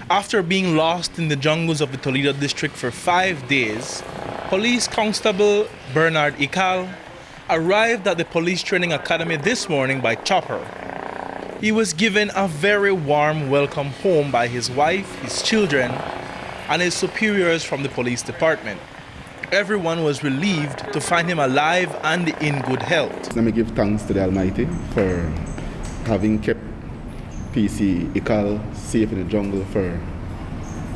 After being lost in the jungles of the Toledo district for 5 days, Police Constable Bernard Ical arrived at the Police Training Academy this morning by chopper. He was given a very warm welcome home by his wife, his children, and his superiors from the police department. Everyone was relieved to find him alive and in good health. Let me give thanks to the Almighty for having kept PC Ical safe in the jungle for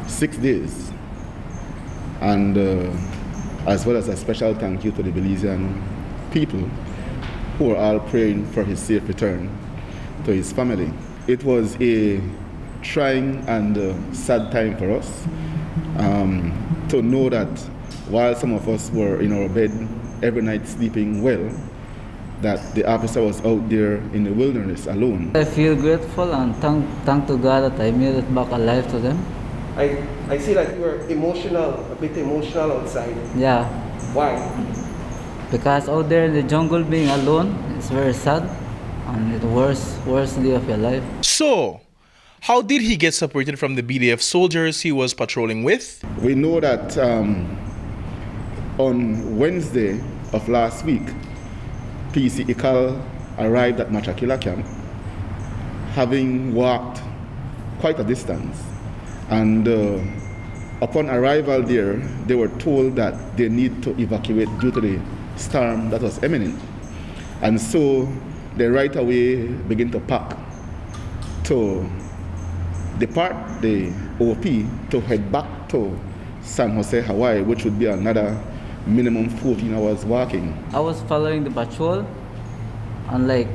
6 days. And as well as a special thank you to the Belizean people who are all praying for his safe return to his family. It was a trying and sad time for us to know that while some of us were in our bed every night sleeping well, that the officer was out there in the wilderness alone. I feel grateful and thank to God that I made it back alive to them. I see that you were emotional, a bit emotional outside. Yeah. Why? Because out there in the jungle being alone is very sad and it's the worst day of your life. So, how did he get separated from the BDF soldiers he was patrolling with? We know that on Wednesday of last week, PC Ical arrived at Machakila camp, having walked quite a distance. And upon arrival there, they were told that they need to evacuate due to the storm that was imminent. And so they right away begin to pack to depart the OP to head back to San Jose, Hawaii, which would be another minimum 14 hours walking. I was following the patrol and like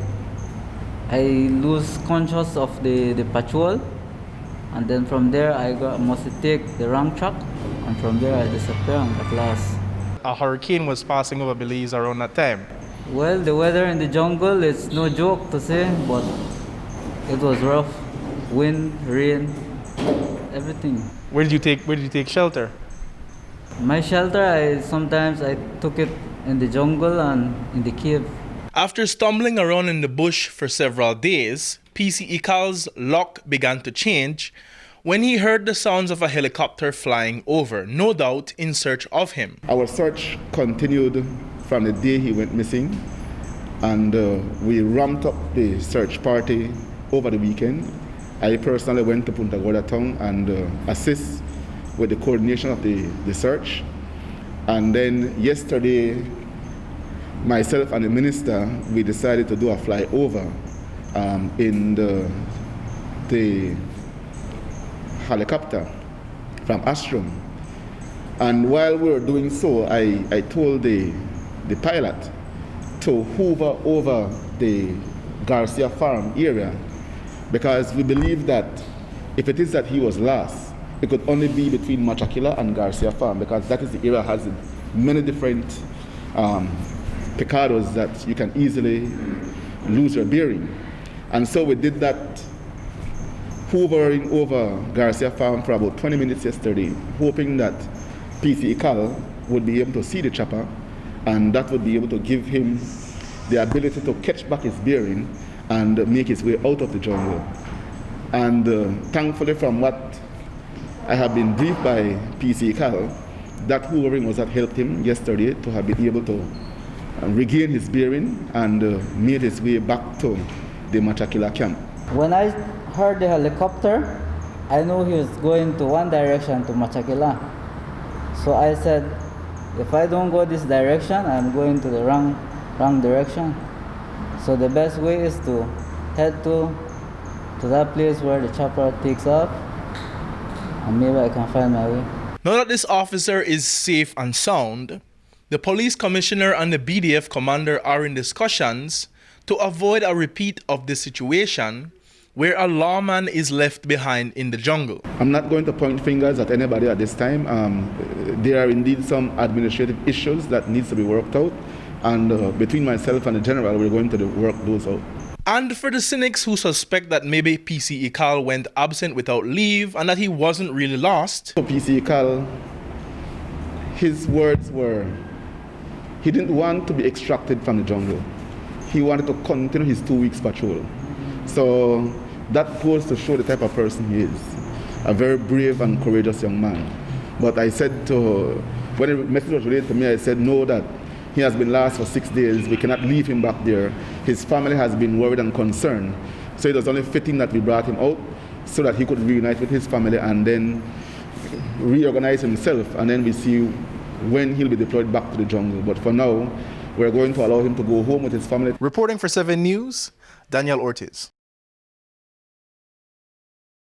I lose conscious of the patrol, and then from there I must take the wrong track, and from there I disappear and got lost. A hurricane was passing over Belize around that time. Well, the weather in the jungle is no joke to say, but it was rough. Wind, rain, everything. Where did you take shelter? My shelter, sometimes I took it in the jungle and in the cave. After stumbling around in the bush for several days, PC Ical's luck began to change when he heard the sounds of a helicopter flying over, no doubt in search of him. Our search continued from the day he went missing, and we ramped up the search party over the weekend. I personally went to Punta Gorda town and assist with the coordination of the search. And then yesterday, myself and the minister, we decided to do a flyover in the helicopter from Astrum. And while we were doing so, I told the pilot to hover over the Garcia Farm area, because we believe that if it is that he was lost, it could only be between Machakila and Garcia Farm, because that is the area that has many different picados that you can easily lose your bearing. And so we did that, hovering over Garcia Farm for about 20 minutes yesterday, hoping that PC Ical would be able to see the chopper, and that would be able to give him the ability to catch back his bearing and make his way out of the jungle. And thankfully, from what I have been briefed by PC Ical, that hovering was that helped him yesterday to have been able to regain his bearing and made his way back to the Machakila camp. When I heard the helicopter, I knew he was going to one direction, to Machakila. So I said, if I don't go this direction, I'm going to the wrong direction. So the best way is to head to that place where the chopper takes off, and maybe I can find my way. Now that this officer is safe and sound, the police commissioner and the BDF commander are in discussions to avoid a repeat of this situation where a lawman is left behind in the jungle. I'm not going to point fingers at anybody at this time. There are indeed some administrative issues that needs to be worked out, and between myself and the general, we're going to work those out. And for the cynics who suspect that maybe PC Ical went absent without leave and that he wasn't really lost. So PC Ical, his words were, he didn't want to be extracted from the jungle. He wanted to continue his 2 weeks patrol. So that goes to show the type of person he is. a very brave and courageous young man. But I said to, when the message was relayed to me, I said, no, that he has been lost for 6 days. We cannot leave him back there. His family has been worried and concerned. So it was only fitting that we brought him out so that he could reunite with his family and then reorganize himself. And then we see when he'll be deployed back to the jungle. But for now, we're going to allow him to go home with his family. Reporting for 7 News, Daniel Ortiz.